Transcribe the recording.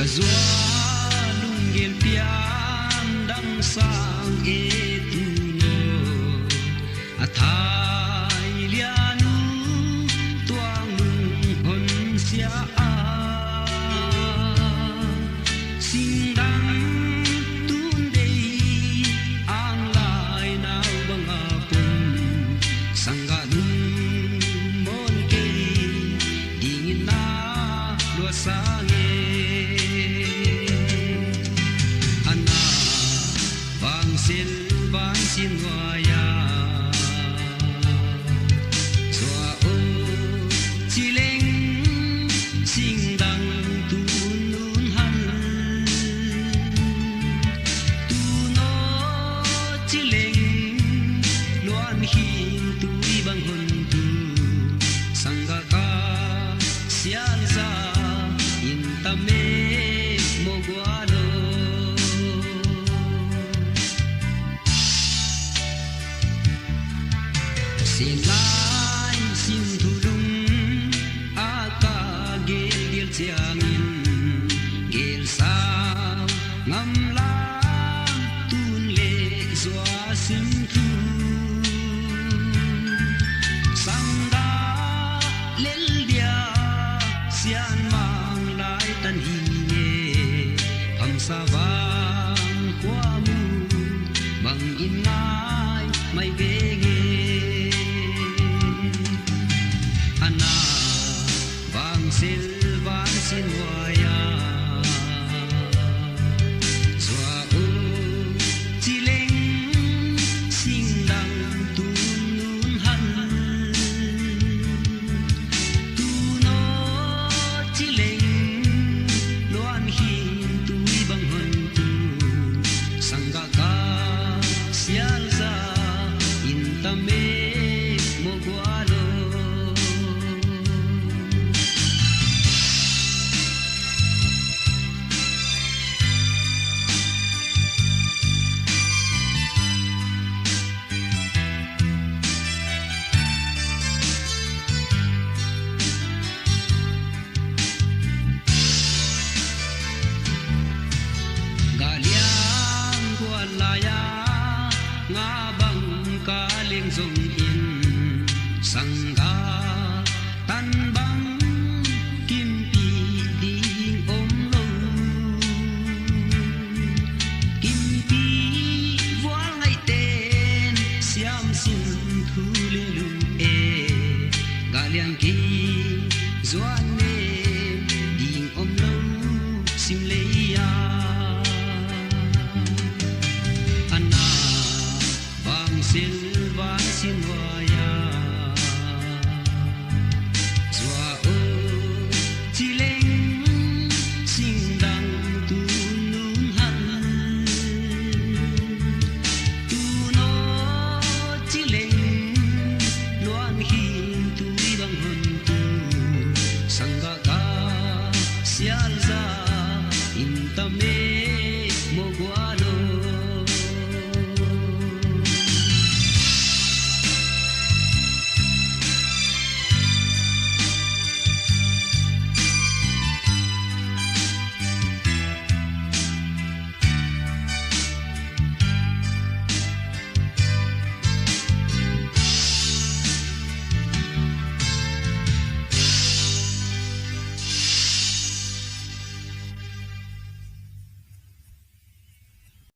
Doa lungel pian dang sang etuno athai lianu tuang hon sia a sing dang tun dei ang lai nau banga pun sangga lung mon ke dingin na lua sange ban xin ngoaya xoa ô chi leng sing dang tu nun han tu no chi leng loan hin tu bang hun tu sangga ka sial za in ta me mo gualo xin lai xin thu lung a ca gel gel chiang in gel sao ngam la tun le zoa sim thu sang da lel dia sian mang lai tan hi ne pham sa vang kwa mu bang in ngai mai ve silvan sin waya zwa u chi leng sing dang tu nun han tu no chi leng loan hin tu bang hun tu sangga ka sial za in ta me mo gualo nga bang ka ling zong in sangga tan bang kim pi ding om lo kim pi vual ngai ten siam sin thu le lu e ga liang ki zuan ne ding om lo sim le ya silvan sin waya zwa o chi leng sing dang tu nun han tu no chi leng loan hin tu bang hun tu sangga ka sial za